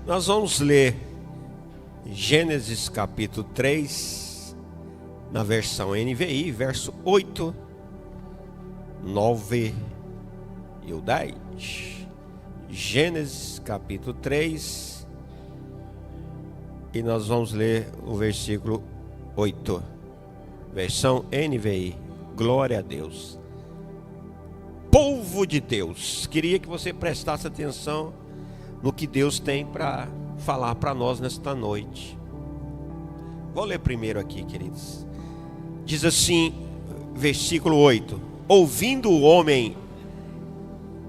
Nós vamos ler Gênesis capítulo 3, na versão NVI, verso 8, 9 e o 10. Gênesis capítulo 3, e nós vamos ler o versículo 8, versão NVI. Glória a Deus. Povo de Deus, queria que você prestasse atenção no que Deus tem para falar para nós nesta noite. Vou ler primeiro aqui, queridos. Diz assim, versículo 8: ouvindo o homem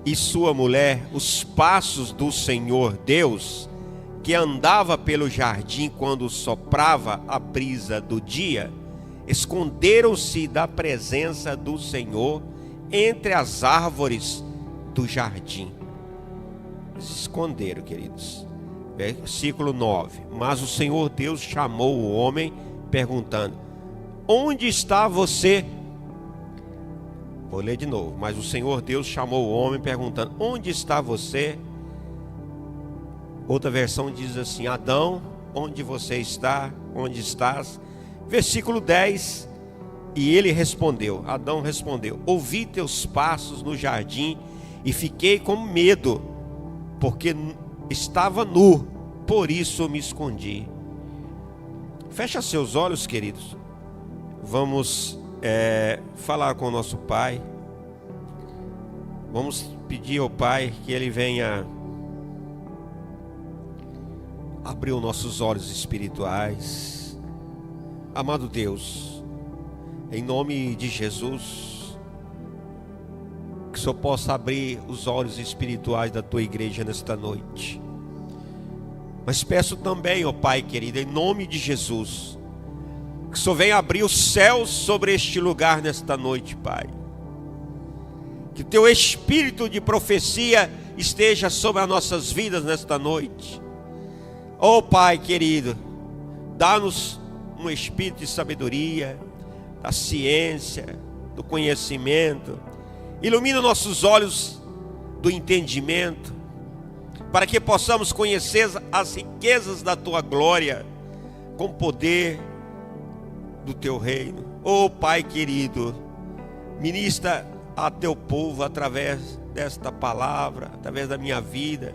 e sua mulher os passos do Senhor Deus, que andava pelo jardim quando soprava a brisa do dia, esconderam-se da presença do Senhor entre as árvores do jardim. Se esconderam, queridos. Versículo 9: mas o Senhor Deus chamou o homem, perguntando: onde está você? Vou ler de novo. Mas o Senhor Deus chamou o homem, perguntando: onde está você? Outra versão diz assim: Adão, onde você está? Onde estás? Versículo 10: e ele respondeu, Adão respondeu: ouvi teus passos no jardim e fiquei com medo, porque estava nu, por isso me escondi. Fecha seus olhos, queridos. Vamos falar com o nosso Pai. Vamos pedir ao Pai que Ele venha abrir os nossos olhos espirituais. Amado Deus, em nome de Jesus, que o Senhor possa abrir os olhos espirituais da tua igreja nesta noite. Mas peço também, ó Pai querido, em nome de Jesus, que o Senhor venha abrir os céus sobre este lugar nesta noite, Pai. Que o teu espírito de profecia esteja sobre as nossas vidas nesta noite. Ó Pai querido, dá-nos um espírito de sabedoria, da ciência, do conhecimento. Ilumina nossos olhos do entendimento, para que possamos conhecer as riquezas da tua glória, com poder do teu reino. Oh Pai querido, ministra a teu povo através desta palavra, através da minha vida,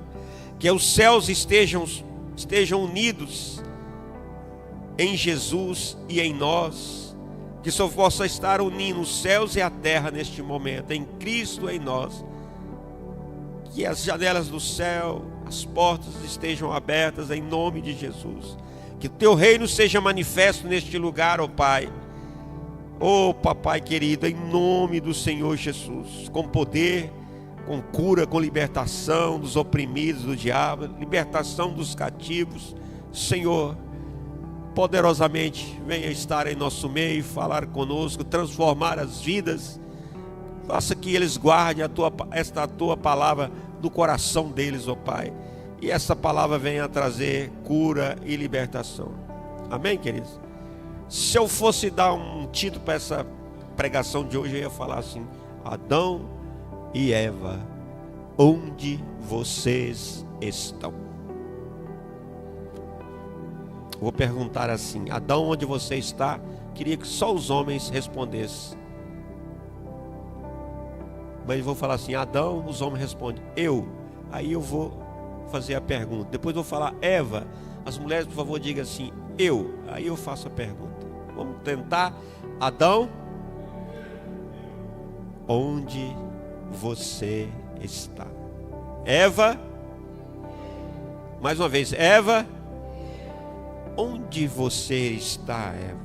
que os céus estejam unidos em Jesus e em nós. Que o Senhor possa estar unindo os céus e a terra neste momento, em Cristo em nós. Que as janelas do céu, as portas estejam abertas em nome de Jesus. Que o teu reino seja manifesto neste lugar, ó Pai. Ó Papai querido, em nome do Senhor Jesus, com poder, com cura, com libertação dos oprimidos do diabo, libertação dos cativos. Senhor, poderosamente venha estar em nosso meio, falar conosco, transformar as vidas. Faça que eles guardem esta tua palavra no coração deles, ó Pai, e essa palavra venha trazer cura e libertação. Amém, queridos? Se eu fosse dar um título para essa pregação de hoje, eu ia falar assim: Adão e Eva, onde vocês estão? Vou perguntar assim: Adão, onde você está? Queria que só os homens respondessem. Mas eu vou falar assim: Adão, os homens respondem, eu. Aí eu vou fazer a pergunta. Depois eu vou falar, Eva. As mulheres, por favor, digam assim, eu. Aí eu faço a pergunta. Vamos tentar. Adão, onde você está? Eva. Mais uma vez, Eva. Onde você está, Eva?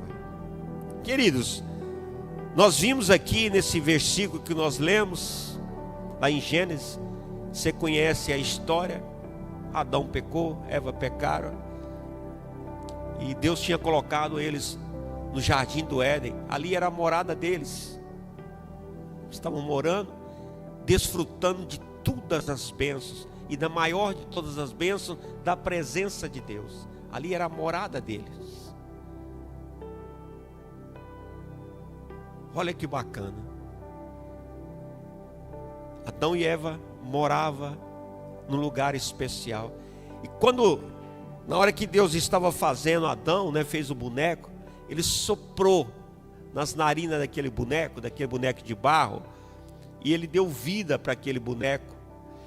Queridos, nós vimos aqui nesse versículo que nós lemos, lá em Gênesis, você conhece a história. Adão pecou, Eva pecaram, e Deus tinha colocado eles no jardim do Éden. Ali era a morada deles. Estavam morando, desfrutando de todas as bênçãos, e da maior de todas as bênçãos, da presença de Deus. Ali era a morada deles. Olha que bacana. Adão e Eva moravam num lugar especial. E na hora que Deus estava fazendo Adão, né, fez o boneco, ele soprou nas narinas daquele boneco de barro, e ele deu vida para aquele boneco.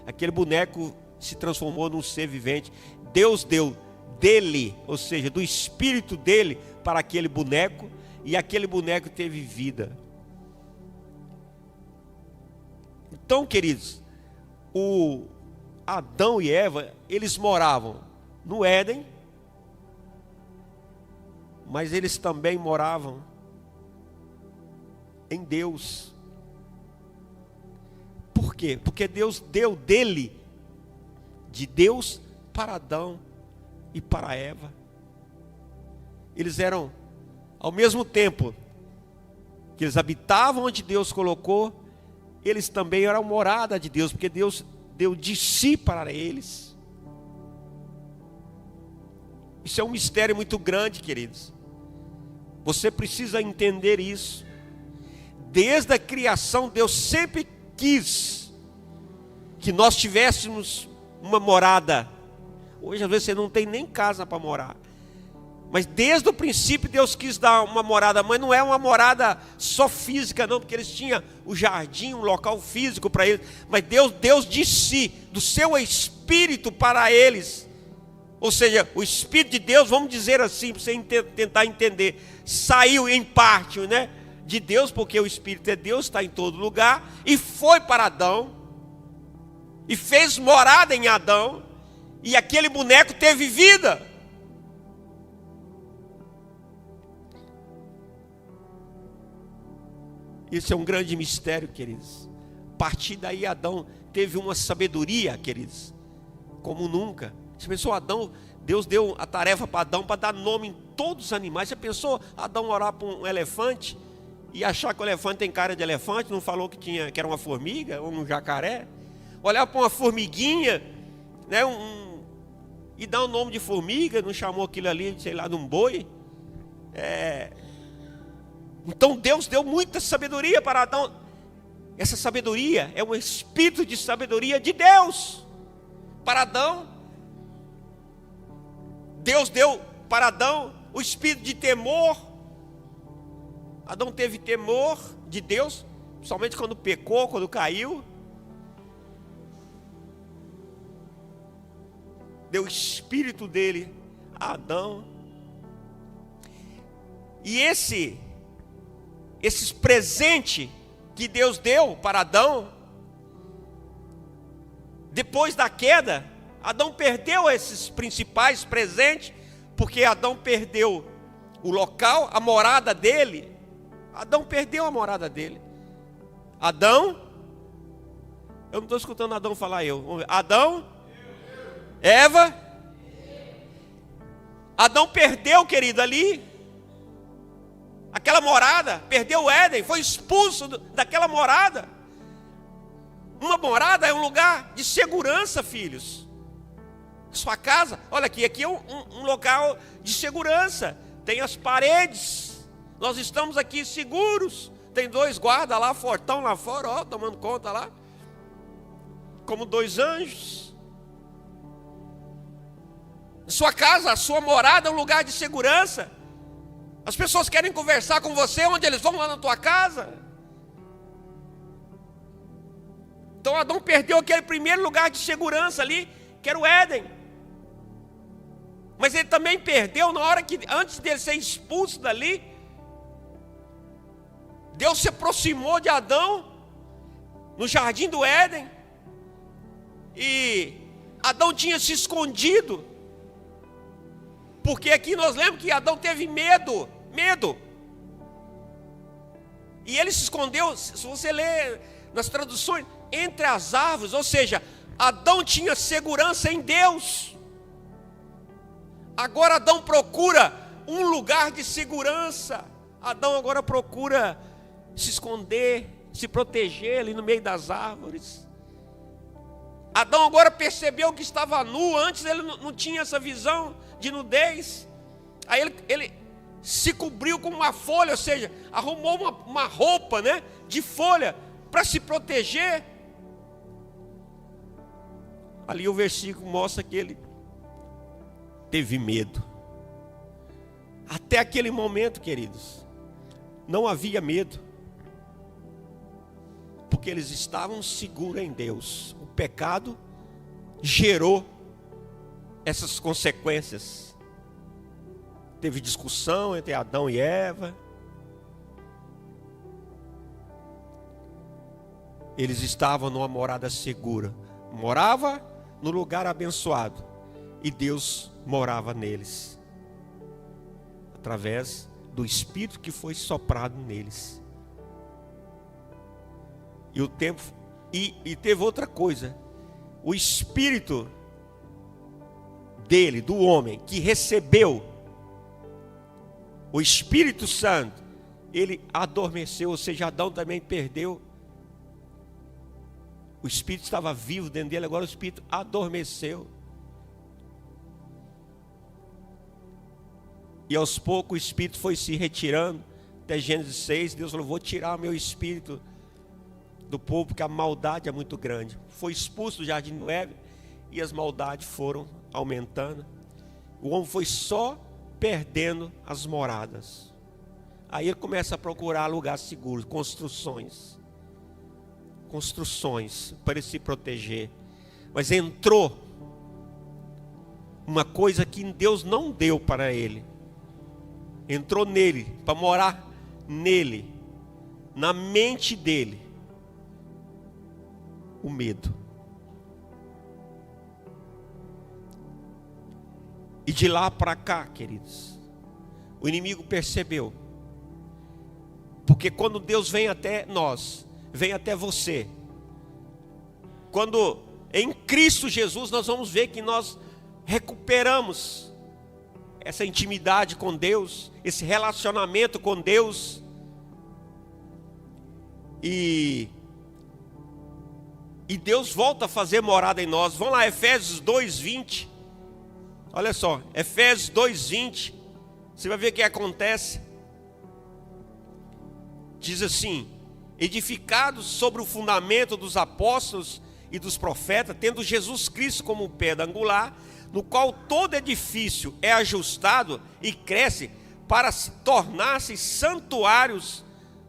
Aquele boneco se transformou num ser vivente. Deus deu dele, ou seja, do espírito dele para aquele boneco, e aquele boneco teve vida. Então, queridos, o Adão e Eva, eles moravam no Éden, mas eles também moravam em Deus. Por quê? Porque Deus deu dele, de Deus para Adão e para Eva. Eles eram, ao mesmo tempo que eles habitavam onde Deus colocou, eles também eram morada de Deus, porque Deus deu de si para eles. Isso é um mistério muito grande, queridos. Você precisa entender isso. Desde a criação, Deus sempre quis que nós tivéssemos uma morada. Hoje, às vezes, você não tem nem casa para morar. Mas desde o princípio Deus quis dar uma morada, mas não é uma morada só física não, porque eles tinham o jardim, um local físico para eles, mas Deus de si, do seu Espírito para eles, ou seja, o Espírito de Deus, vamos dizer assim, para você tentar entender, saiu em parte, né, de Deus, porque o Espírito é Deus, está em todo lugar, e foi para Adão, e fez morada em Adão, e aquele boneco teve vida. Isso é um grande mistério, queridos. A partir daí Adão teve uma sabedoria, queridos, como nunca. Você pensou, Adão, Deus deu a tarefa para Adão para dar nome em todos os animais. Você pensou Adão orar para um elefante e achar que o elefante tem cara de elefante, não falou que era uma formiga ou um jacaré? Olhar para uma formiguinha, né, e dar o nome de formiga, não chamou aquilo ali, sei lá, de um boi? Então Deus deu muita sabedoria para Adão. Essa sabedoria é um espírito de sabedoria de Deus para Adão. Deus deu para Adão o espírito de temor. Adão teve temor de Deus, somente quando pecou, quando caiu. Deu o espírito dele a Adão. E esses presentes que Deus deu para Adão, depois da queda, Adão perdeu esses principais presentes, porque Adão perdeu o local, a morada dele. Adão perdeu a morada dele. Adão, eu não estou escutando Adão falar eu. Vamos ver. Adão, Eva, Adão perdeu, querido, ali aquela morada, perdeu o Éden, foi expulso daquela morada. Uma morada é um lugar de segurança, filhos. Sua casa, olha aqui é um local de segurança. Tem as paredes, nós estamos aqui seguros. Tem 2 guardas lá, fortão lá fora, ó, tomando conta lá, como 2 anjos. Sua casa, a sua morada é um lugar de segurança. As pessoas querem conversar com você, onde eles vão? Lá na tua casa. Então Adão perdeu aquele primeiro lugar de segurança ali, que era o Éden. Mas ele também perdeu na hora que, antes dele ser expulso dali, Deus se aproximou de Adão no jardim do Éden, e Adão tinha se escondido, porque aqui nós lemos que Adão teve medo, e ele se escondeu. Se você ler nas traduções, entre as árvores, ou seja, Adão tinha segurança em Deus. Agora Adão procura um lugar de segurança. Adão agora procura se esconder, se proteger ali no meio das árvores. Adão agora percebeu que estava nu. Antes ele não tinha essa visão de nudez. Aí ele se cobriu com uma folha, ou seja, arrumou uma roupa, né, de folha para se proteger. Ali o versículo mostra que ele teve medo. Até aquele momento, queridos, não havia medo, porque eles estavam seguros em Deus. O pecado gerou essas consequências. Teve discussão entre Adão e Eva. Eles estavam numa morada segura. Morava no lugar abençoado. E Deus morava neles, através do Espírito que foi soprado neles. E o tempo e teve outra coisa. O Espírito dele, do homem, que recebeu o Espírito Santo, ele adormeceu, ou seja, Adão também perdeu. O Espírito estava vivo dentro dele, agora o Espírito adormeceu. E aos poucos o Espírito foi se retirando. Até Gênesis 6, Deus falou: vou tirar o meu Espírito do povo, porque a maldade é muito grande. Foi expulso do jardim do Éden e as maldades foram aumentando. O homem foi só perdendo as moradas. Aí ele começa a procurar lugares seguros, construções para ele se proteger. Mas entrou uma coisa que Deus não deu para ele. Entrou nele, para morar nele, na mente dele, o medo. E de lá para cá, queridos, o inimigo percebeu. Porque quando Deus vem até nós, vem até você, quando em Cristo Jesus nós vamos ver que nós recuperamos essa intimidade com Deus, esse relacionamento com Deus. E Deus volta a fazer morada em nós. Vamos lá, Efésios 2:20. Olha só, Efésios 2:20. Você vai ver o que acontece. Diz assim: edificados sobre o fundamento dos apóstolos e dos profetas, tendo Jesus Cristo como pedra angular, no qual todo edifício é ajustado e cresce para se tornar-se santuários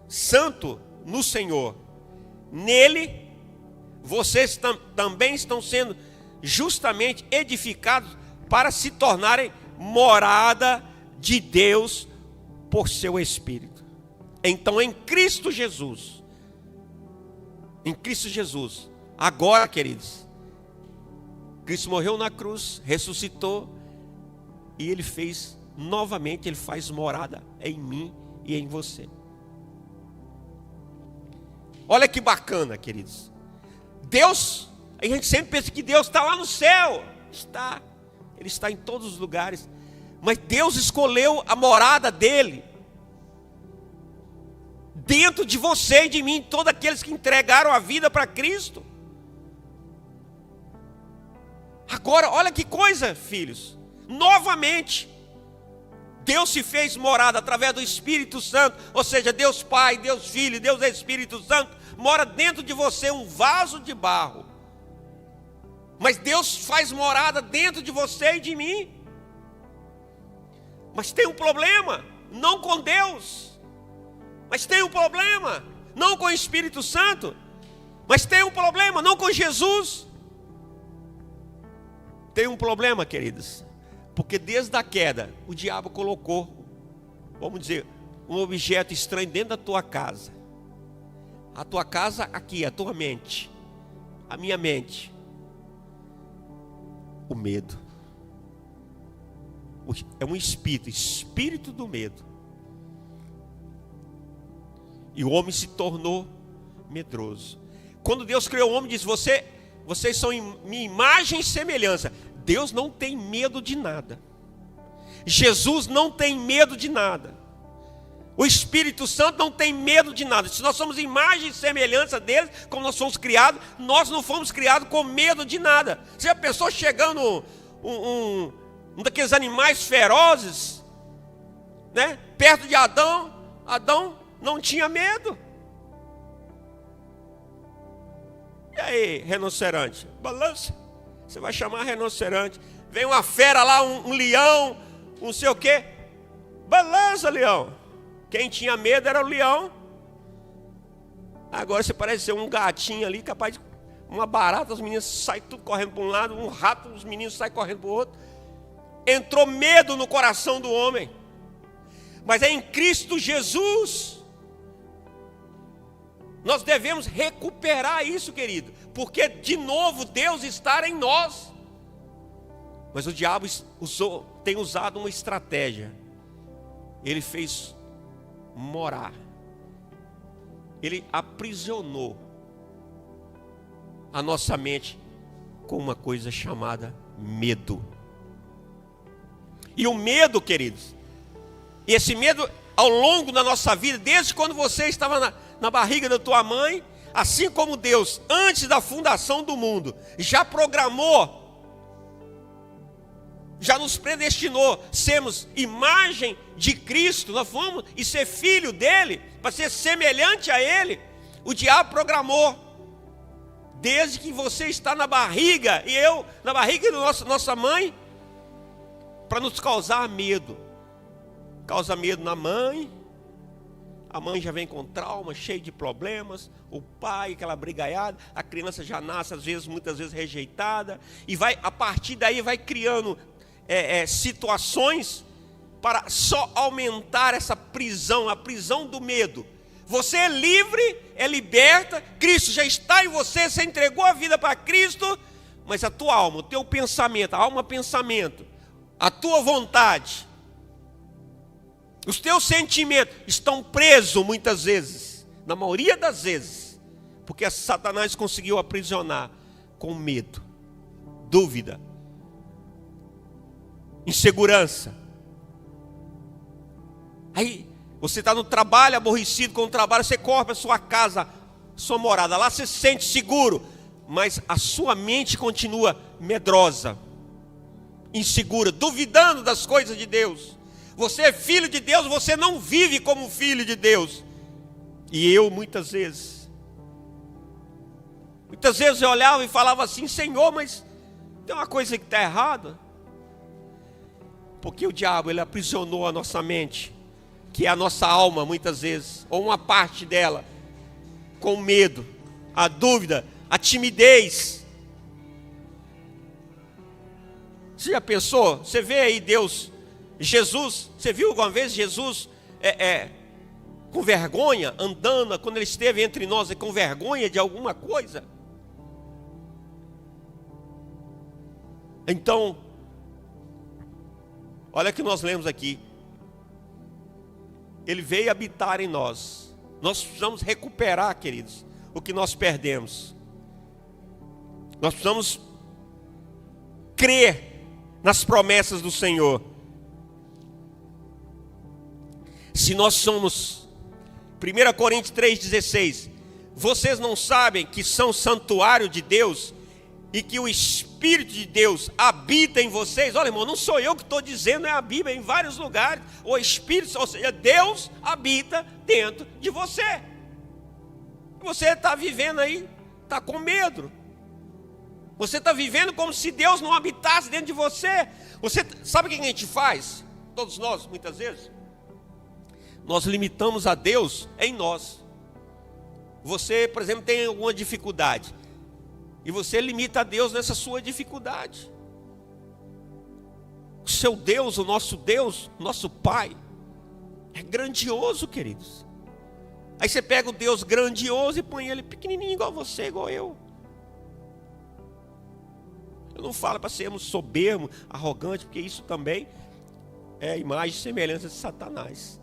santo no Senhor. Nele vocês também estão sendo justamente edificados para se tornarem morada de Deus por seu Espírito. Então, em Cristo Jesus, agora, queridos, Cristo morreu na cruz, ressuscitou, e Ele fez novamente, Ele faz morada em mim e em você. Olha que bacana, queridos. Deus, a gente sempre pensa que Deus está lá no céu. Está, Ele está em todos os lugares. Mas Deus escolheu a morada dEle dentro de você e de mim, todos aqueles que entregaram a vida para Cristo. Agora, olha que coisa, filhos. Novamente, Deus se fez morada através do Espírito Santo. Ou seja, Deus Pai, Deus Filho, Deus Espírito Santo mora dentro de você, um vaso de barro. Mas Deus faz morada dentro de você e de mim. Mas tem um problema, não com Deus. Mas tem um problema, não com o Espírito Santo. Mas tem um problema, não com Jesus. Tem um problema, queridos, porque desde a queda, o diabo colocou, vamos dizer, um objeto estranho dentro da tua casa. A tua casa aqui, a tua mente, a minha mente. O medo. É um espírito do medo. E o homem se tornou medroso. Quando Deus criou o homem, disse: vocês são minha imagem e semelhança. Deus não tem medo de nada. Jesus não tem medo de nada. O Espírito Santo não tem medo de nada. Se nós somos imagem e semelhança dele, como nós fomos criados, nós não fomos criados com medo de nada. Você já pensou chegando um daqueles animais ferozes, né, perto de Adão? Adão não tinha medo. E aí, rinoceronte? Balança. Você vai chamar rinoceronte. vem uma fera lá, um leão, não sei o quê. Beleza, leão. Quem tinha medo era o leão. Agora você parece ser um gatinho ali, capaz de uma barata, os meninos saem tudo correndo para um lado, um rato, os meninos saem correndo para o outro. Entrou medo no coração do homem. Mas é em Cristo Jesus. Nós devemos recuperar isso, querido, porque de novo Deus está em nós. Mas o diabo tem usado uma estratégia. Ele fez morar. Ele aprisionou a nossa mente com uma coisa chamada medo. E o medo, queridos, e esse medo ao longo da nossa vida, desde quando você estava na barriga da tua mãe, assim como Deus, antes da fundação do mundo, já programou, já nos predestinou, sermos imagem de Cristo, nós fomos, e ser filho dele, para ser semelhante a ele. O diabo programou, desde que você está na barriga, e eu, na barriga da nossa mãe, para nos causar medo. Causa medo na mãe, a mãe já vem com trauma, cheio de problemas, o pai, aquela brigaiada, a criança já nasce, muitas vezes rejeitada, e vai, a partir daí vai criando situações para só aumentar essa prisão, a prisão do medo. Você é livre, é liberta, Cristo já está em você, você entregou a vida para Cristo, mas a tua alma, o teu pensamento, a alma pensamento, a tua vontade, os teus sentimentos estão presos muitas vezes, na maioria das vezes, porque Satanás conseguiu aprisionar com medo, dúvida, insegurança. Aí você está no trabalho, aborrecido com o trabalho, você corre para a sua casa, sua morada, lá você se sente seguro, mas a sua mente continua medrosa, insegura, duvidando das coisas de Deus. Você é filho de Deus, você não vive como filho de Deus. E eu muitas vezes eu olhava e falava assim: Senhor, mas tem uma coisa que está errada. Porque o diabo, ele aprisionou a nossa mente, que é a nossa alma muitas vezes, ou uma parte dela, com medo, a dúvida, a timidez. Você já pensou? Você vê aí Deus, Jesus, você viu alguma vez Jesus com vergonha, andando, quando ele esteve entre nós, com vergonha de alguma coisa? Então, olha o que nós lemos aqui. Ele veio habitar em nós. Nós precisamos recuperar, queridos, o que nós perdemos. Nós precisamos crer nas promessas do Senhor. Se nós somos, 1 Coríntios 3,16, vocês não sabem que são santuário de Deus e que o Espírito de Deus habita em vocês? Olha, irmão, não sou eu que estou dizendo, é a Bíblia, em vários lugares. O Espírito, ou seja, Deus habita dentro de você. Você está vivendo aí, está com medo. Você está vivendo como se Deus não habitasse dentro de você. Você sabe o que a gente faz? Todos nós, muitas vezes, nós limitamos a Deus em nós. Você, por exemplo, tem alguma dificuldade, e você limita a Deus nessa sua dificuldade. O seu Deus, o nosso Pai, é grandioso, queridos. Aí você pega o Deus grandioso e põe ele pequenininho igual você, igual eu. Eu não falo para sermos soberbos, arrogantes, porque isso também é imagem e semelhança de Satanás.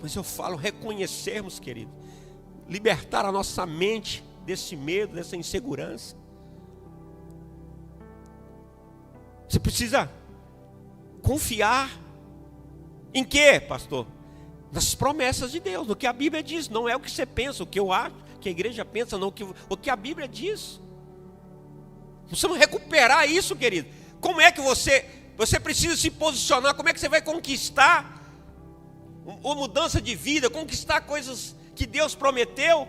Mas eu falo reconhecermos, querido, libertar a nossa mente desse medo, dessa insegurança. Você precisa confiar em quê, pastor? Nas promessas de Deus, no que a Bíblia diz. Não é o que você pensa, o que eu acho, o que a igreja pensa, não, o que a Bíblia diz. Precisamos recuperar isso, querido. Como é que você precisa se posicionar? Como é que você vai conquistar uma mudança de vida, conquistar coisas que Deus prometeu,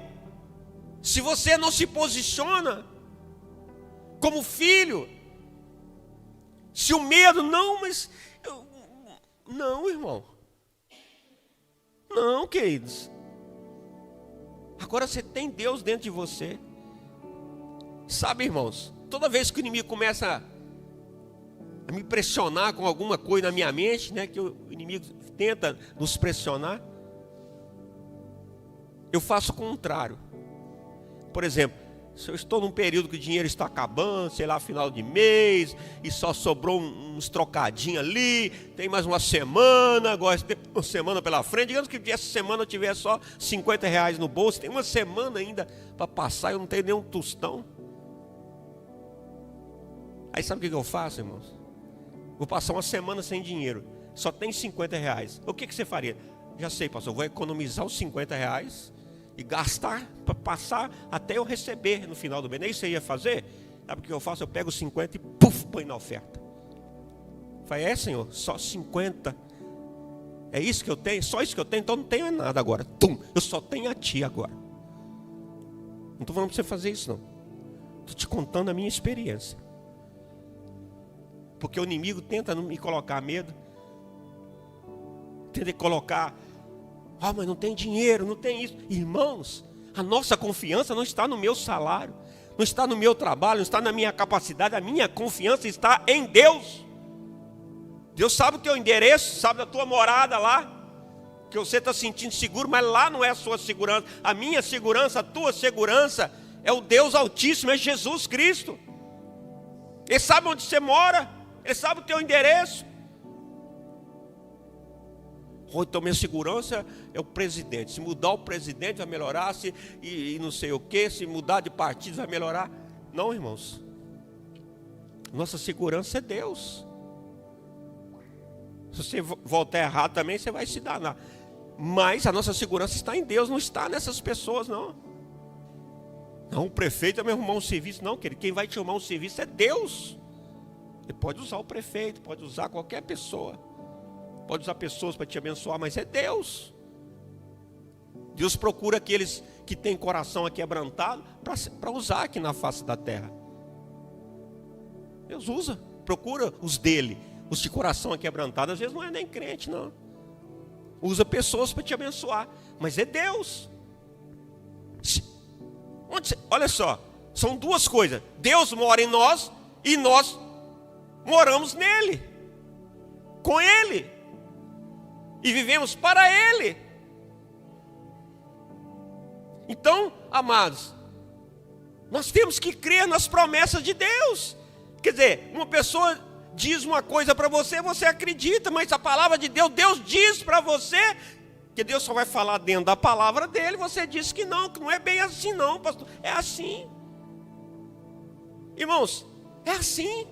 se você não se posiciona como filho? Se o medo, não, mas... Não, irmão. Não, queridos. Agora você tem Deus dentro de você. Sabe, irmãos, toda vez que o inimigo começa a me pressionar com alguma coisa na minha mente, né, que o inimigo tenta nos pressionar, eu faço o contrário. Por exemplo, se eu estou num período que o dinheiro está acabando, sei lá, final de mês, e só sobrou uns trocadinhos ali, tem mais uma semana, agora tem uma semana pela frente, digamos que essa semana eu tiver só R$50 no bolso, tem uma semana ainda para passar, eu não tenho nenhum tostão. Aí sabe o que eu faço, irmãos? Vou passar uma semana sem dinheiro, só tem R$50. O que você faria? Já sei, pastor, eu vou economizar os R$50 e gastar para passar até eu receber no final do mês. Nem isso você ia fazer? Sabe o que eu faço? Eu pego os 50 e põe na oferta. Falei, Senhor, só 50. É isso que eu tenho? Só isso que eu tenho? Então não tenho nada agora. Eu só tenho a ti agora. Não estou falando para você fazer isso, não. Estou te contando a minha experiência. Porque o inimigo tenta me colocar medo. Tenta colocar... mas não tem dinheiro, não tem isso. Irmãos, a nossa confiança não está no meu salário, não está no meu trabalho, não está na minha capacidade. A minha confiança está em Deus. Deus sabe o teu endereço, sabe da tua morada lá, que você está sentindo seguro, mas lá não é a sua segurança. A minha segurança, a tua segurança é o Deus Altíssimo, é Jesus Cristo. Ele sabe onde você mora, Ele sabe o teu endereço. Então minha segurança é o presidente. Se mudar o presidente vai melhorar, e não sei o que, se mudar de partido vai melhorar. Não, irmãos. Nossa segurança é Deus. Se você voltar errado também, você vai se danar. Mas a nossa segurança está em Deus, não está nessas pessoas, não. Não, o prefeito vai me arrumar um serviço. Não, querido, quem vai te arrumar um serviço é Deus. Ele pode usar o prefeito, pode usar qualquer pessoa. Pode usar pessoas para te abençoar, mas é Deus. Deus procura aqueles que têm coração aquebrantado para usar aqui na face da terra. Deus usa, procura os dele, os de coração aquebrantado. Às vezes não é nem crente, não. Usa pessoas para te abençoar, mas é Deus. Olha só, são duas coisas. Deus mora em nós e nós moramos nele, com ele. E vivemos para Ele. Então, amados, nós temos que crer nas promessas de Deus. Quer dizer, uma pessoa diz uma coisa para você, você acredita, mas a palavra de Deus, Deus diz para você, que Deus só vai falar dentro da palavra dele, você diz que não é bem assim não, pastor. É assim. Irmãos, é assim.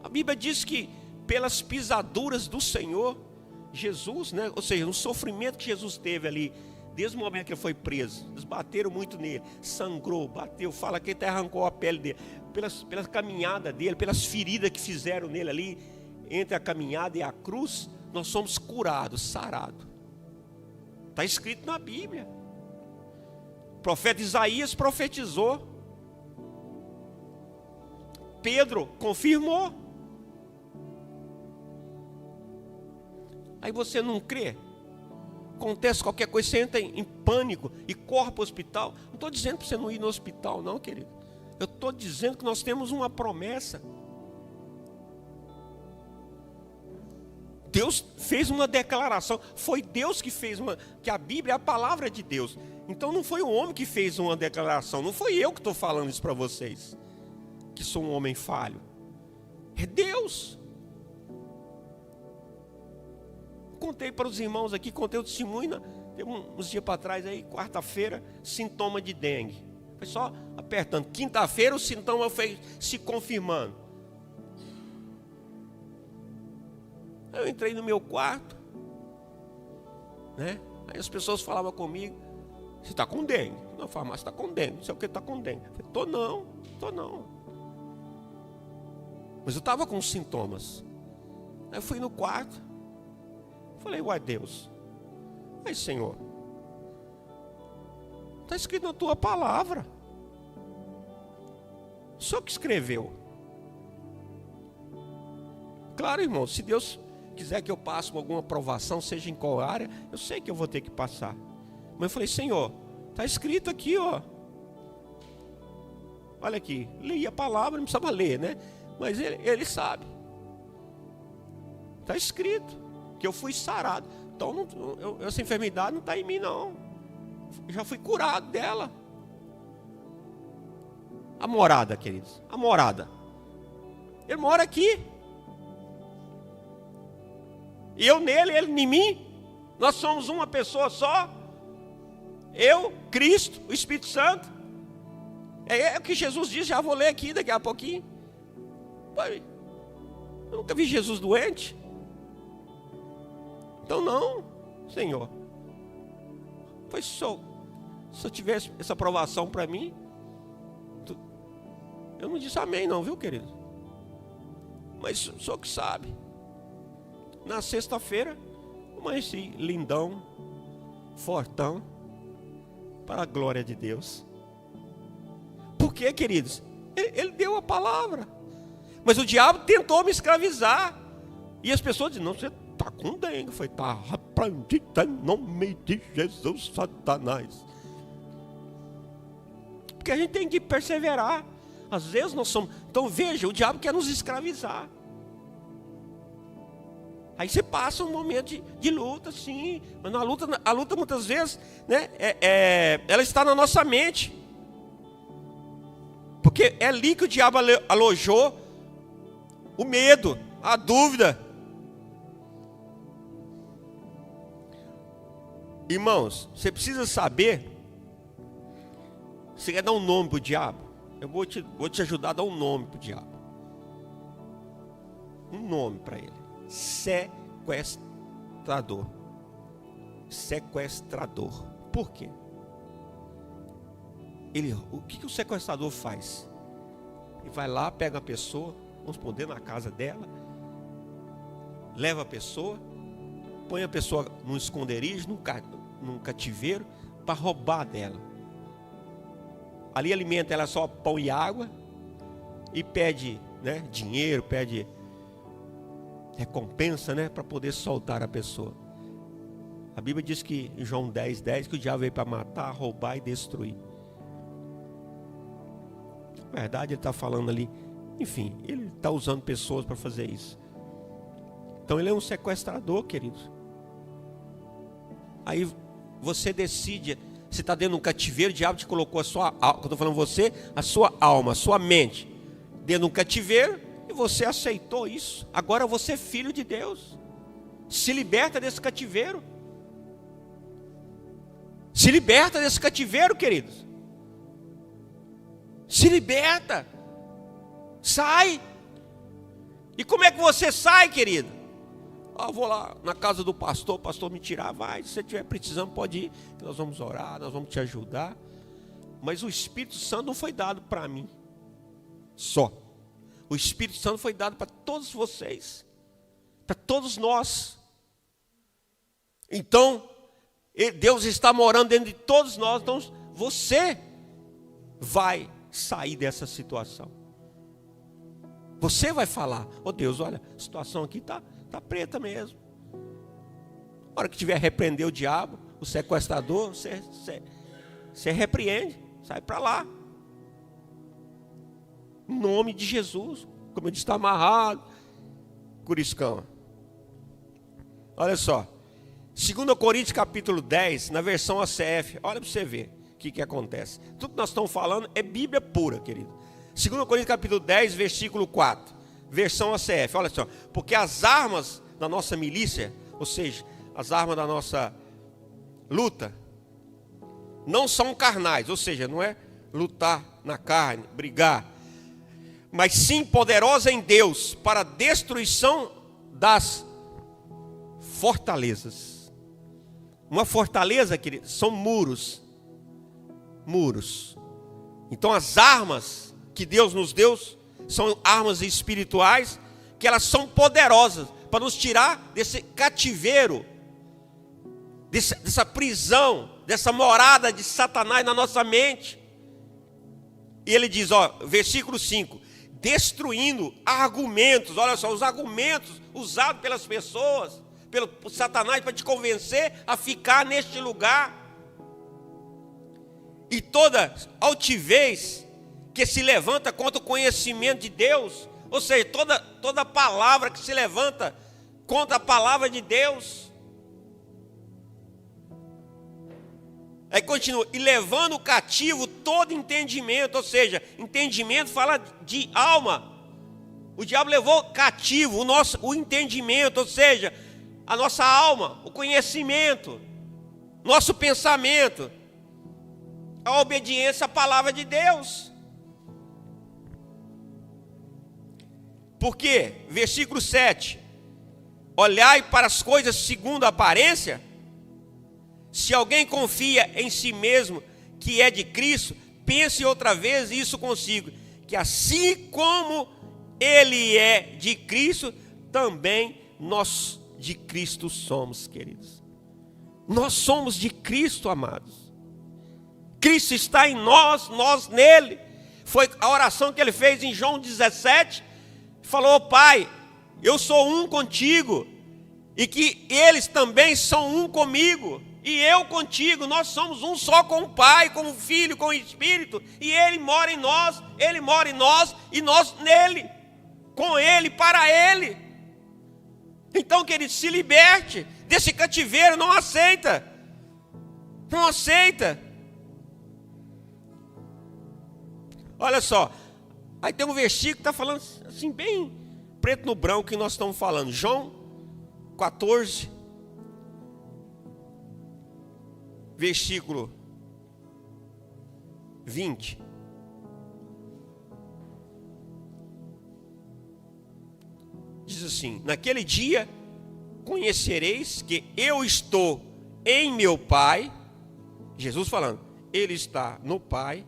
A Bíblia diz que pelas pisaduras do Senhor, Jesus, né? Ou seja, no sofrimento que Jesus teve ali, desde o momento que ele foi preso, eles bateram muito nele, sangrou, bateu, fala que até arrancou a pele dele, pela caminhada dele, pelas feridas que fizeram nele ali, entre a caminhada e a cruz, nós somos curados, sarados. Está escrito na Bíblia. O profeta Isaías profetizou, Pedro confirmou. Aí você não crê, acontece qualquer coisa, você entra em pânico e corre para o hospital. Não estou dizendo para você não ir no hospital, não, querido. Eu estou dizendo que nós temos uma promessa. Deus fez uma declaração, foi Deus que fez que a Bíblia é a palavra de Deus. Então não foi o homem que fez uma declaração, não foi eu que estou falando isso para vocês, que sou um homem falho. É Deus. Contei para os irmãos aqui, contei o testemunho, teve uns dias para trás aí, quarta-feira, sintoma de dengue. Foi só apertando. Quinta-feira o sintoma foi se confirmando. Aí eu entrei no meu quarto, né? Aí as pessoas falavam comigo, você está com dengue? Na farmácia está com dengue, não sei o que está com dengue. Eu falei, tô não. Mas eu estava com sintomas. Aí eu fui no quarto. Falei, uai Deus, aí Senhor, está escrito na tua palavra, O senhor que escreveu. Claro, irmão, se Deus quiser que eu passe por alguma provação, seja em qual área, eu sei que eu vou ter que passar. Mas eu falei, Senhor, está escrito aqui, ó. Olha aqui, li a palavra, não precisava ler, né? Mas ele sabe. Está escrito que eu fui sarado. Então, essa enfermidade não está em mim, não. Eu já fui curado dela. A morada, queridos. A morada. Ele mora aqui. E eu nele, ele em mim. Nós somos uma pessoa só. Eu, Cristo, o Espírito Santo. É o que Jesus disse, já vou ler aqui daqui a pouquinho. Pai, eu nunca vi Jesus doente. Então não, Senhor. Pois se eu tivesse essa aprovação para mim, eu não disse amém não, viu, querido? Mas o senhor que sabe. Na sexta-feira, amanheci lindão, fortão, para a glória de Deus. Por quê, queridos? Ele deu a palavra. Mas o diabo tentou me escravizar. E as pessoas dizem, não, você está com dengue. Eu falei, está repreendido em nome de Jesus, Satanás. Porque a gente tem que perseverar. Às vezes nós somos... Então veja, o diabo quer nos escravizar. Aí você passa um momento de luta, sim. Mas a luta muitas vezes, né, ela está na nossa mente. Porque é ali que o diabo alojou o medo, a dúvida. Irmãos, você precisa saber. Você quer dar um nome para o diabo? Eu vou te ajudar a dar um nome para o diabo. Um nome para ele. Sequestrador. Sequestrador. Por quê? O que o sequestrador faz? Ele vai lá, pega a pessoa, vamos poder na casa dela, leva a pessoa, põe a pessoa num esconderijo, num cativeiro, para roubar dela. Ali alimenta ela só pão e água e pede, né, dinheiro, pede recompensa, né, para poder soltar a pessoa. A Bíblia diz que em João 10:10 que o diabo veio para matar, roubar e destruir. Na verdade, ele está falando ali, enfim, ele está usando pessoas para fazer isso. Então ele é um sequestrador, queridos. Aí você decide, você está dentro de um cativeiro, o diabo te colocou a sua alma, quando eu estou falando você, a sua alma, a sua mente, dentro de um cativeiro, e você aceitou isso. Agora você é filho de Deus. Se liberta desse cativeiro. Se liberta desse cativeiro, queridos. Se liberta. Sai. E como é que você sai, querido? Eu vou lá na casa do pastor, o pastor me tirar, vai. Se você estiver precisando, pode ir. Nós vamos orar, nós vamos te ajudar. Mas o Espírito Santo não foi dado para mim só. O Espírito Santo foi dado para todos vocês. Para todos nós. Então, Deus está morando dentro de todos nós. Então, você vai sair dessa situação. Você vai falar, Deus, olha, a situação aqui está preta mesmo. Na hora que tiver repreender o diabo, o sequestrador, você repreende, sai para lá. Em nome de Jesus, como eu disse, está amarrado. Curiscão. Olha só. 2 Coríntios capítulo 10, na versão ACF, olha para você ver o que acontece. Tudo que nós estamos falando é Bíblia pura, querido. 2 Coríntios capítulo 10, versículo 4, versão ACF, olha só. Porque as armas da nossa milícia, ou seja, as armas da nossa luta, não são carnais, ou seja, não é lutar na carne, brigar, mas sim poderosa em Deus para a destruição das fortalezas. Uma fortaleza, querido, são muros. Muros. Então as armas que Deus nos deu são armas espirituais, que elas são poderosas para nos tirar desse cativeiro, dessa prisão, dessa morada de Satanás na nossa mente. E ele diz, ó, versículo 5, destruindo argumentos, olha só, os argumentos usados pelas pessoas, pelo Satanás para te convencer a ficar neste lugar. E toda altivez que se levanta contra o conhecimento de Deus, ou seja, toda palavra que se levanta contra a palavra de Deus. Aí continua, e levando cativo todo entendimento, ou seja, entendimento fala de alma. O diabo levou cativo o entendimento, ou seja, a nossa alma, o conhecimento, nosso pensamento, a obediência à palavra de Deus. Por quê? Versículo 7. Olhai para as coisas segundo a aparência. Se alguém confia em si mesmo que é de Cristo, pense outra vez isso consigo, que assim como ele é de Cristo, também nós de Cristo somos, queridos. Nós somos de Cristo, amados. Cristo está em nós, nós nele. Foi a oração que ele fez em João 17. Falou, Pai, eu sou um contigo, e que eles também são um comigo, e eu contigo. Nós somos um só com o Pai, com o Filho, com o Espírito, e Ele mora em nós, Ele mora em nós, e nós nele, com Ele, para Ele. Então, querido, se liberte desse cativeiro, não aceita, não aceita. Olha só, aí tem um versículo que está falando assim, bem preto no branco, que nós estamos falando. João 14, versículo 20. Diz assim, naquele dia conhecereis que eu estou em meu Pai, Jesus falando, Ele está no Pai,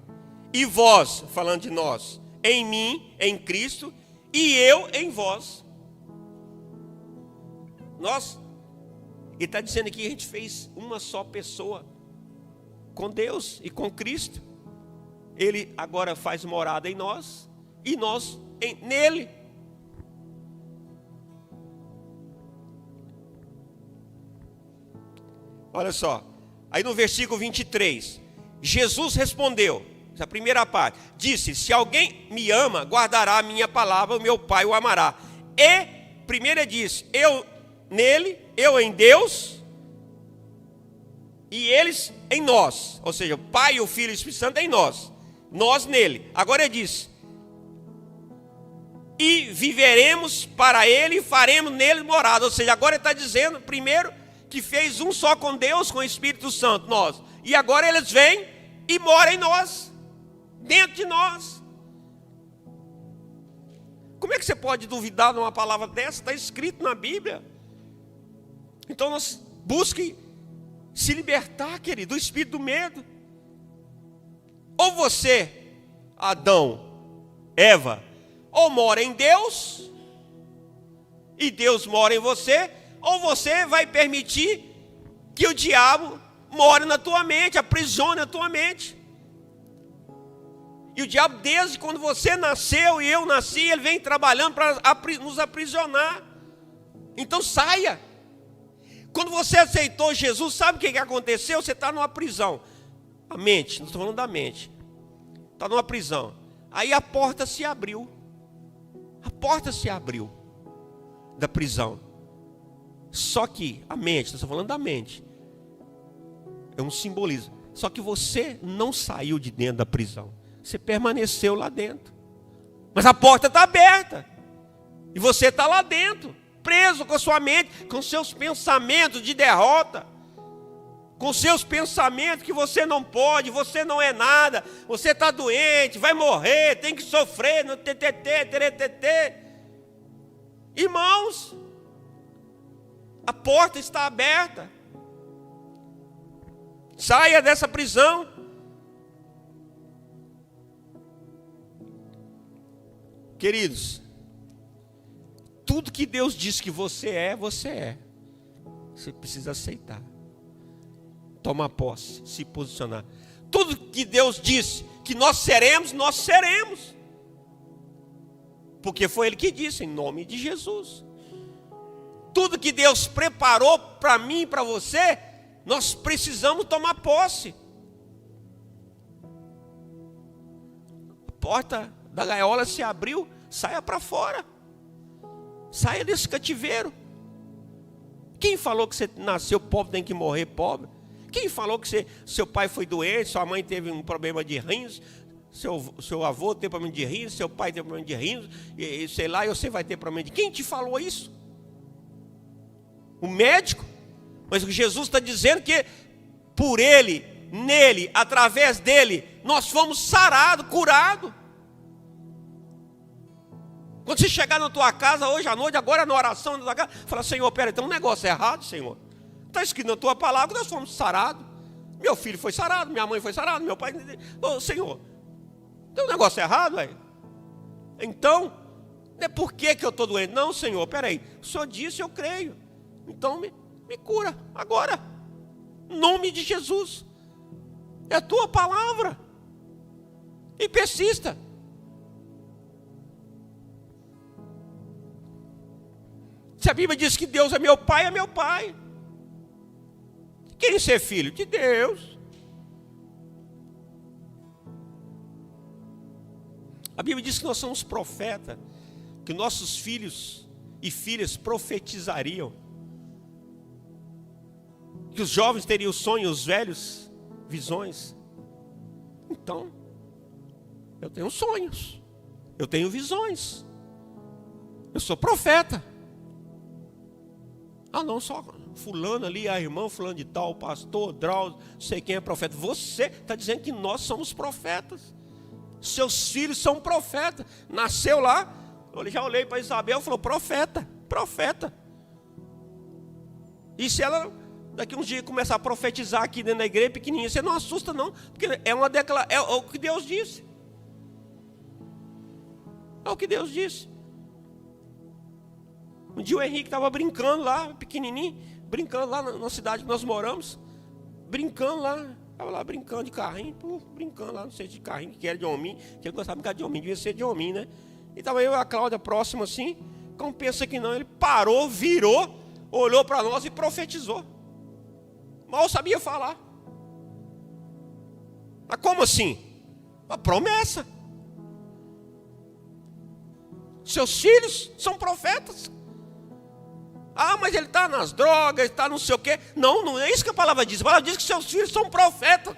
e vós, falando de nós, em mim, em Cristo, e eu em vós. Ele está dizendo aqui que a gente fez uma só pessoa, com Deus e com Cristo. Ele agora faz morada em nós, e nós nele. Olha só, aí no versículo 23, Jesus respondeu, essa primeira parte, disse, se alguém me ama, guardará a minha palavra, o meu Pai o amará. E, primeiro ele diz, eu nele, eu em Deus, e eles em nós, ou seja, o Pai, o Filho e o Espírito Santo em nós nele. Agora ele diz, e viveremos para ele, e faremos nele morada, ou seja, agora ele está dizendo, primeiro, que fez um só com Deus, com o Espírito Santo, nós, e agora eles vêm e moram em nós, dentro de nós. Como é que você pode duvidar de uma palavra dessa? Está escrito na Bíblia. Então nós busque se libertar, querido, do espírito do medo. Ou você, Adão, Eva, ou mora em Deus, e Deus mora em você, ou você vai permitir que o diabo more na tua mente, aprisione a tua mente. E o diabo, desde quando você nasceu e eu nasci, ele vem trabalhando para nos aprisionar. Então saia. Quando você aceitou Jesus, sabe o que aconteceu? Você está numa prisão. A mente, não estou falando da mente. Está numa prisão. Aí a porta se abriu. A porta se abriu da prisão. Só que a mente, não estou falando da mente, é um simbolismo. Só que você não saiu de dentro da prisão. Você permaneceu lá dentro. Mas a porta está aberta. E você está lá dentro, preso com a sua mente, com seus pensamentos de derrota, com seus pensamentos que você não pode, você não é nada, você está doente, vai morrer, tem que sofrer, no TTT, TTT. Irmãos, a porta está aberta. Saia dessa prisão. Queridos, tudo que Deus diz que você é, você é. Você precisa aceitar. Tomar posse, se posicionar. Tudo que Deus disse que nós seremos, nós seremos. Porque foi Ele que disse, em nome de Jesus. Tudo que Deus preparou para mim e para você, nós precisamos tomar posse. A porta da gaiola se abriu, saia para fora. Saia desse cativeiro. Quem falou que você nasceu pobre tem que morrer pobre? Quem falou que seu pai foi doente, sua mãe teve um problema de rins, seu avô teve problema de rins, seu pai teve problema de rins, e sei lá, e você vai ter problema de... Quem te falou isso? O médico? Mas Jesus está dizendo que por Ele, nele, através dele, nós fomos sarados, curados. Quando você chegar na tua casa hoje à noite, agora na oração da tua casa, fala, Senhor, peraí, tem um negócio errado, Senhor. Está escrito na tua palavra que nós fomos sarados. Meu filho foi sarado, minha mãe foi sarada, meu pai... Ô, Senhor, tem um negócio errado, velho. Então, não é por que eu estou doente. Não, Senhor, peraí, o Senhor disse, eu creio. Então me cura agora. Em nome de Jesus. É a tua palavra. E persista. Se a Bíblia diz que Deus é meu pai, é meu pai. Quem ser filho? De Deus. A Bíblia diz que nós somos profetas, que nossos filhos e filhas profetizariam, que os jovens teriam sonhos, os velhos visões. Então, eu tenho sonhos, eu tenho visões, eu sou profeta. Ah, não, só fulano ali, a irmã, fulano de tal, pastor, Drauzio, sei quem é profeta. Você está dizendo que nós somos profetas. Seus filhos são profetas. Nasceu lá, eu já olhei para Isabel e falou, profeta, profeta. E se ela daqui uns dias começar a profetizar aqui dentro da igreja pequenininha, você não assusta não, porque é uma declaração, é o que Deus disse. É o que Deus disse. Um dia o Henrique estava brincando lá, pequenininho, brincando lá na cidade que nós moramos, brincando lá, estava lá brincando de carrinho, brincando lá, não sei de carrinho, que era de hominho, que eu gostava de brincar de hominho, devia ser de hominho, né? E estava eu e a Cláudia próximo assim, como pensa que não, ele parou, virou, olhou para nós e profetizou. Mal sabia falar. Mas como assim? Uma promessa. Seus filhos são profetas. Ah, mas ele está nas drogas, está não sei o quê. Não, não é isso que a palavra diz. A palavra diz que seus filhos são profetas.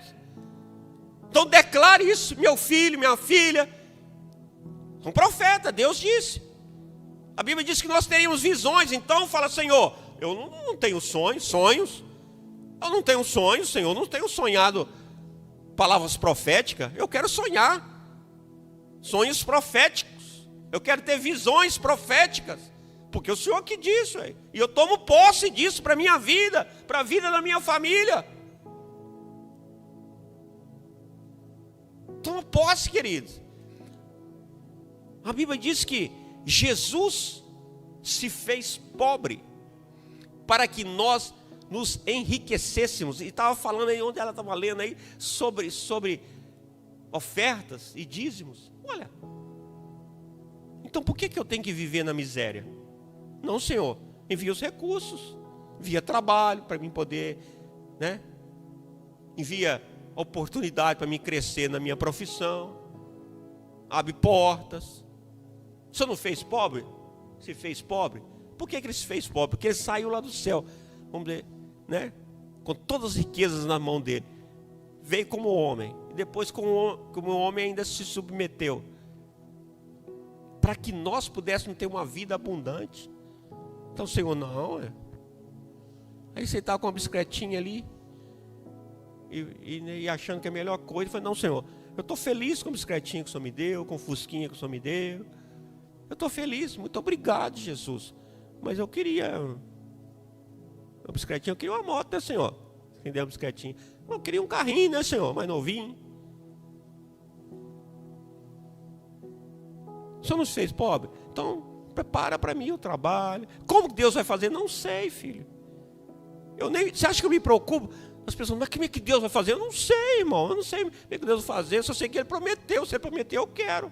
Então declare isso. Meu filho, minha filha, são profetas, Deus disse. A Bíblia diz que nós teríamos visões. Então fala, Senhor, eu não tenho sonhos. Eu não tenho sonhos, Senhor, eu não tenho sonhado palavras proféticas. Eu quero sonhar sonhos proféticos. Eu quero ter visões proféticas. Porque o Senhor que disse, véio. E eu tomo posse disso para a minha vida, para a vida da minha família. Toma posse, queridos. A Bíblia diz que Jesus se fez pobre para que nós nos enriquecêssemos. E estava falando aí, onde ela estava lendo aí, sobre ofertas e dízimos. Olha, então por que eu tenho que viver na miséria? Não, Senhor, envia os recursos, envia trabalho para mim poder, né? Envia oportunidade para mim crescer na minha profissão, abre portas. O Senhor não fez pobre? Se fez pobre? Por que ele se fez pobre? Porque ele saiu lá do céu, vamos dizer, né? Com todas as riquezas na mão dele, veio como homem, e depois como homem ainda se submeteu, para que nós pudéssemos ter uma vida abundante. Então, Senhor, não, aí você está com uma bicicletinha ali e achando que é a melhor coisa. Ele falou, não, Senhor, eu estou feliz com a bicicletinha que o Senhor me deu, com a fusquinha que o Senhor me deu. Eu estou feliz, muito obrigado, Jesus. Mas eu queria uma bicicletinha, eu queria uma moto, né, Senhor? Quem deu uma bicicletinha? Eu queria um carrinho, né, Senhor? Mais novinho. O Senhor nos fez pobre? Então, prepara para mim o trabalho. Como Deus vai fazer? Não sei, filho. Você acha que eu me preocupo As pessoas, mas como é que Deus vai fazer? Eu não sei, irmão, eu não sei o que Deus vai fazer, eu só sei que Ele prometeu, se Ele prometeu, eu quero.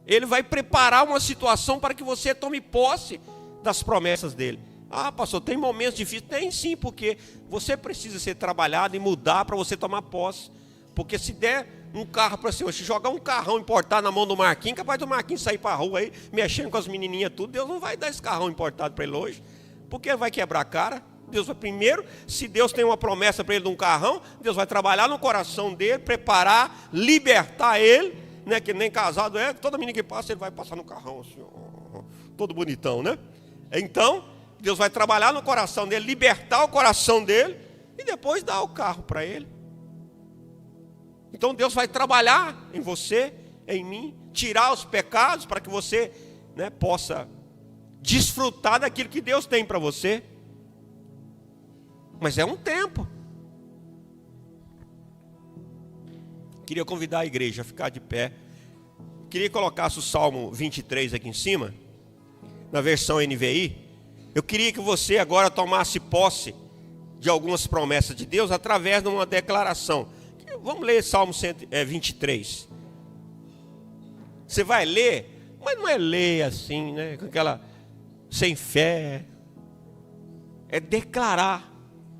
Ele vai preparar uma situação para que você tome posse das promessas dele. Ah, pastor, tem momentos difíceis? Tem sim, porque você precisa ser trabalhado e mudar para você tomar posse. Porque se der um carro para você, se jogar um carrão importado na mão do Marquinhos, capaz do Marquinhos sair para a rua aí, mexendo com as menininhas tudo, Deus não vai dar esse carrão importado para ele hoje. Porque vai quebrar a cara. Deus vai primeiro, se Deus tem uma promessa para ele de um carrão, Deus vai trabalhar no coração dele, preparar, libertar ele, né, que nem casado é, toda menina que passa, ele vai passar no carrão assim, todo bonitão, né? Então, Deus vai trabalhar no coração dele, libertar o coração dele e depois dar o carro para ele. Então Deus vai trabalhar em você, em mim, tirar os pecados para que você, né, possa desfrutar daquilo que Deus tem para você. Mas é um tempo. Queria convidar a igreja a ficar de pé. Queria que colocasse o Salmo 23 aqui em cima, na versão NVI. Eu queria que você agora tomasse posse de algumas promessas de Deus através de uma declaração. Vamos ler Salmo 23. Você vai ler, mas não é ler assim, né? Com aquela sem fé. É declarar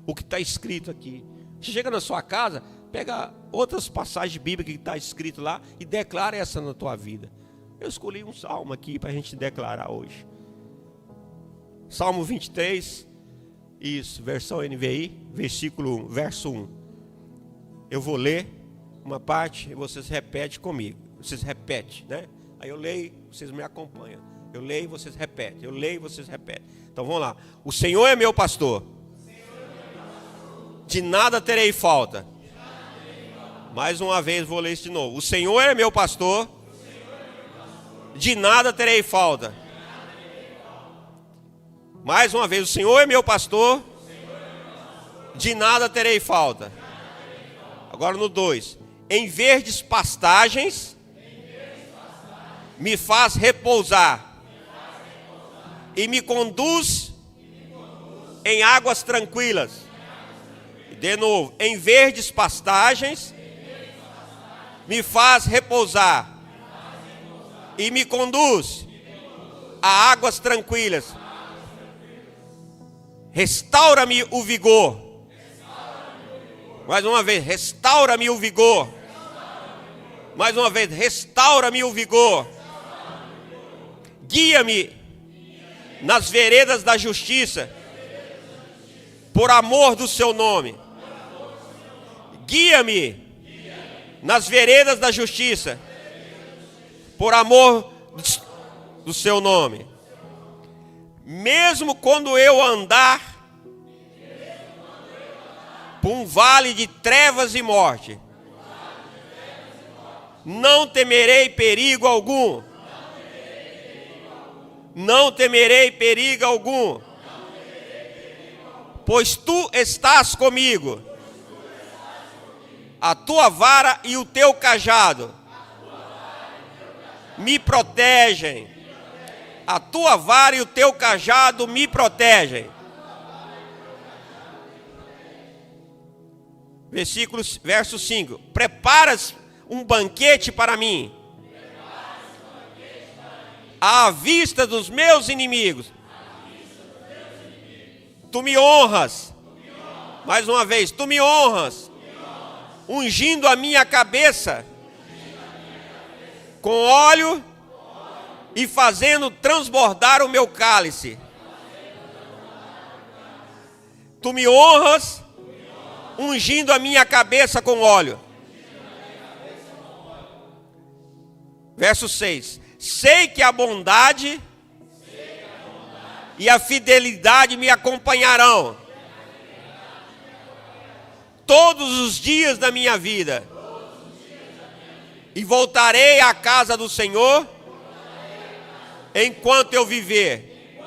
o que está escrito aqui. Você chega na sua casa, pega outras passagens bíblicas que está escrito lá e declara essa na tua vida. Eu escolhi um salmo aqui para a gente declarar hoje. Salmo 23, isso, versão NVI, verso 1. Eu vou ler uma parte e vocês repetem comigo. Vocês repetem, né? Aí eu leio, vocês me acompanham. Eu leio, vocês repetem. Eu leio, vocês repetem. Então vamos lá. O Senhor é meu pastor. De nada terei falta. Mais uma vez vou ler isso de novo. O Senhor é meu pastor. De nada terei falta. Mais uma vez, o Senhor é meu pastor. De nada terei falta. Agora no 2. Em verdes pastagens me faz repousar e me conduz em águas tranquilas. De novo, em verdes pastagens me faz repousar e me conduz a águas tranquilas. Restaura-me o vigor. Mais uma vez, restaura-me o vigor. Mais uma vez, restaura-me o vigor. Guia-me nas veredas da justiça, por amor do seu nome. Guia-me nas veredas da justiça, por amor do seu nome. Mesmo quando eu andar por um vale de trevas e morte, não temerei perigo algum. Não temerei perigo algum. Pois tu estás comigo. A tua vara e o teu cajado me protegem. A tua vara e o teu cajado me protegem. Verso 5. Preparas um banquete para mim, à vista dos meus inimigos. Tu me honras. Mais uma vez, tu me honras. Ungindo a minha cabeça com óleo e fazendo transbordar o meu cálice. Tu me honras, ungindo a minha cabeça com óleo. Verso 6. Sei que a bondade e a fidelidade me acompanharão todos os dias da minha vida. E voltarei à casa do Senhor enquanto eu viver.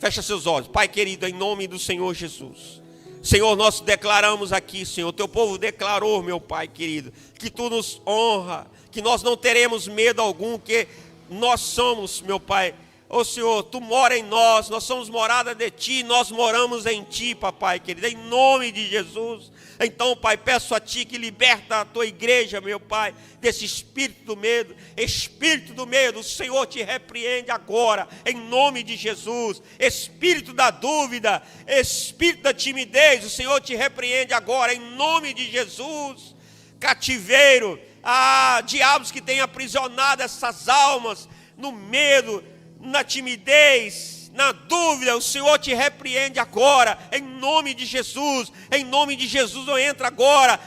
Fecha seus olhos. Pai querido, em nome do Senhor Jesus. Senhor, nós declaramos aqui, Senhor, teu povo declarou, meu Pai querido, que tu nos honra, que nós não teremos medo algum, que nós somos, meu Pai, Ô Senhor, Tu mora em nós somos morada de Ti, nós moramos em Ti, papai querido, em nome de Jesus. Então, Pai, peço a Ti que liberta a Tua igreja, meu Pai, desse espírito do medo. Espírito do medo, o Senhor te repreende agora, em nome de Jesus. Espírito da dúvida, espírito da timidez, o Senhor te repreende agora, em nome de Jesus. Cativeiro, diabos que têm aprisionado essas almas no medo, na timidez, na dúvida, o Senhor te repreende agora, em nome de Jesus. Em nome de Jesus, eu entro agora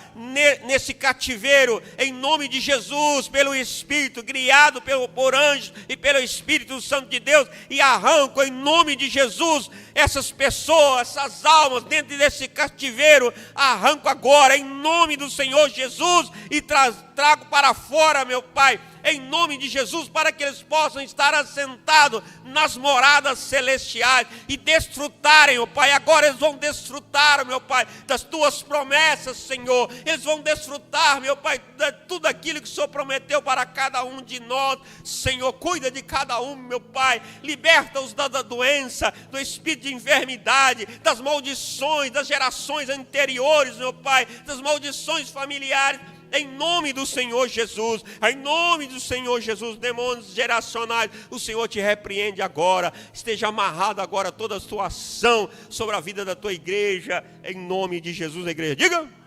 nesse cativeiro, em nome de Jesus, pelo Espírito, guiado por anjos e pelo Espírito Santo de Deus, e arranco em nome de Jesus essas pessoas, essas almas dentro desse cativeiro, arranco agora em nome do Senhor Jesus e trago para fora, meu Pai, em nome de Jesus, para que eles possam estar assentados nas moradas celestiais e desfrutarem, ó Pai. Agora eles vão desfrutar, meu Pai, das Tuas promessas, Senhor. Eles vão desfrutar, meu Pai, de tudo aquilo que o Senhor prometeu para cada um de nós. Senhor, cuida de cada um, meu Pai. Liberta-os da doença, do espírito de enfermidade, das maldições, das gerações anteriores, meu Pai, das maldições familiares. Em nome do Senhor Jesus, em nome do Senhor Jesus, demônios geracionais, o Senhor te repreende agora. Esteja amarrado agora toda a tua ação sobre a vida da tua igreja, em nome de Jesus, a igreja. Diga!